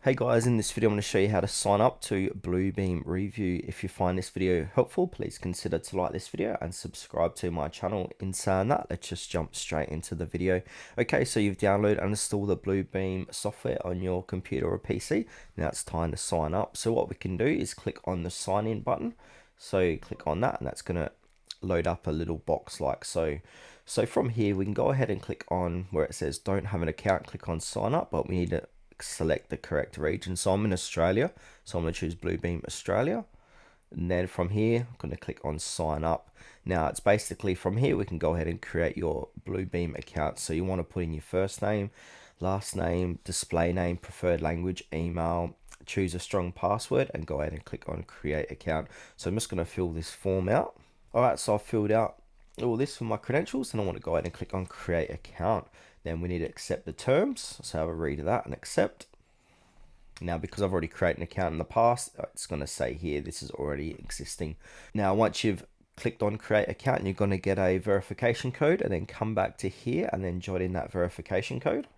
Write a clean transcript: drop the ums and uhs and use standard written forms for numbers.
Hey guys, in this video I'm going to show you how to sign up to Bluebeam Revu. If you find this video helpful, please consider to like this video and subscribe to my channel. In saying that, let's just jump straight into the video. Okay, so you've downloaded and installed the Bluebeam software on your computer or PC. Now it's time to sign up. So what we can do is click on the sign in button. So click on that and that's going to load up a little box like so. So from here we can go ahead and click on where it says don't have an account, click on sign up, but we need to select the correct region. So I'm in Australia, so I'm going to choose Bluebeam Australia, and then from here I'm going to click on sign up. Now it's basically from here we can go ahead and create your Bluebeam account. So you want to put in your first name, last name, display name, preferred language, email, choose a strong password, and go ahead and click on create account. So I'm just going to fill this form out. Alright, so I've filled out all this for my credentials and I want to go ahead and click on create account. Then we need to accept the terms, so have a read of that and accept. Now because I've already created an account in the past, it's going to say here this is already existing. Now once you've clicked on create account, you're going to get a verification code, and then come back to here and then jot in that verification code.